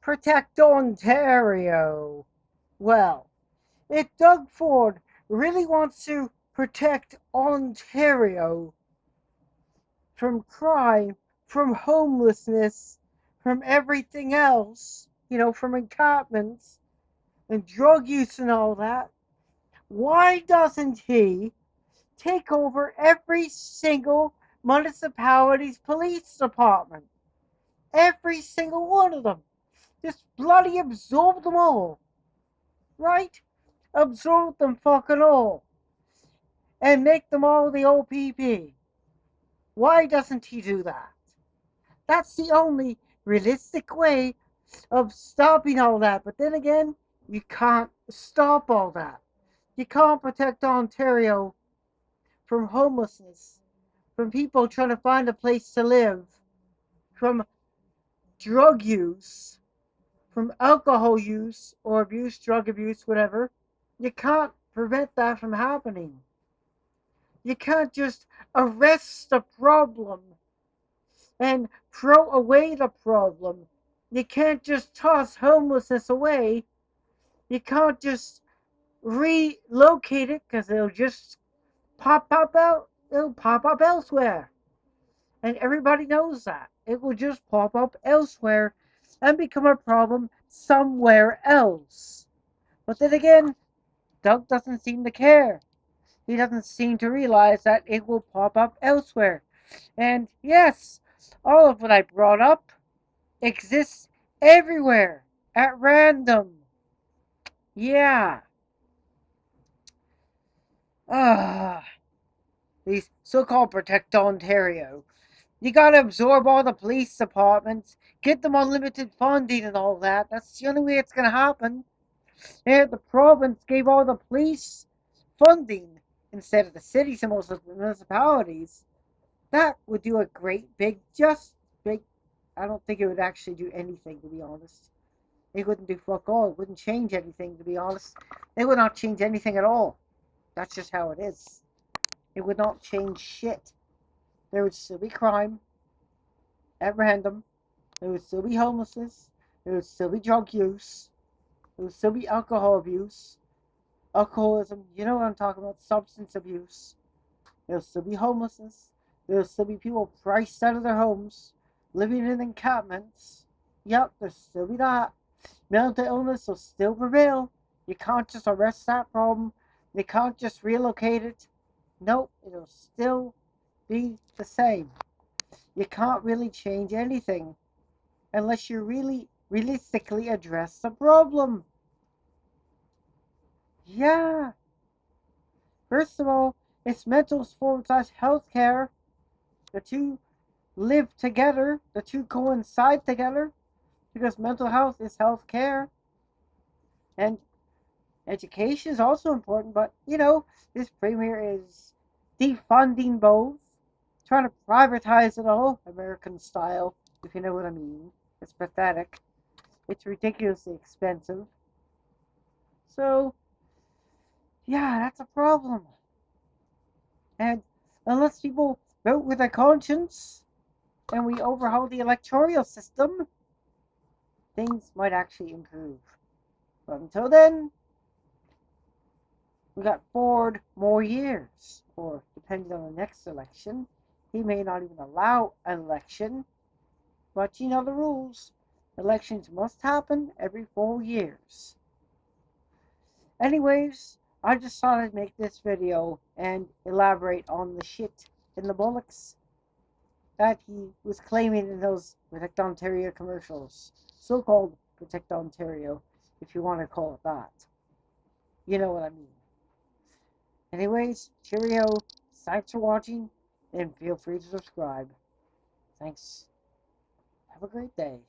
Protect Ontario. Well, if Doug Ford really wants to protect Ontario from crime, from homelessness, from everything else, from encampments and drug use and all that, why doesn't he take over every single municipality's police department? Every single one of them. Just bloody absorb them all. Right? Absorb them fucking all. And make them all the OPP. Why doesn't he do that? That's the only realistic way of stopping all that. But then again, you can't stop all that. You can't protect Ontario from homelessness, from people trying to find a place to live, from drug use, from alcohol use or abuse, drug abuse, whatever. You can't prevent that from happening. You can't just arrest the problem and throw away the problem. You can't just toss homelessness away. You can't just relocate it because it'll just it'll pop up elsewhere. And everybody knows that. It will just pop up elsewhere and become a problem somewhere else. But then again, Doug doesn't seem to care. He doesn't seem to realize that it will pop up elsewhere. And yes, all of what I brought up exists everywhere at random. Yeah. Ah, these so-called Protect Ontario. You gotta absorb all the police departments, get them unlimited funding and all that. That's the only way it's gonna happen. And the province gave all the police funding instead of the cities and most of the municipalities. That would do a great big. I don't think it would actually do anything, to be honest. It wouldn't do fuck all. It wouldn't change anything, to be honest. It would not change anything at all. That's just how it is. It would not change shit. There would still be crime at random. There would still be homelessness. There would still be drug use. There would still be alcohol abuse. Alcoholism, you know what I'm talking about, substance abuse. There would still be homelessness. There would still be people priced out of their homes, living in encampments. Yep, there'll still be that. Mental illness will still prevail. You can't just arrest that problem. You can't just relocate it. Nope, it'll still be the same. You can't really change anything unless you really realistically address the problem. Yeah. First of all, it's mental / health care. The two live together. The two coincide together because mental health is health care. And education is also important, but this premier is defunding both, trying to privatize it all, American style, if you know what I mean. It's pathetic. It's ridiculously expensive. So, yeah, that's a problem. And unless people vote with their conscience and we overhaul the electoral system, things might actually improve. But until then, we got Ford more years, or depending on the next election, he may not even allow an election. But you know the rules. Elections must happen every 4 years. Anyways, I just thought I'd make this video and elaborate on the shit in the bollocks that he was claiming in those Protect Ontario commercials. So-called Protect Ontario, if you want to call it that. You know what I mean. Anyways, cheerio, thanks for watching, and feel free to subscribe. Thanks. Have a great day.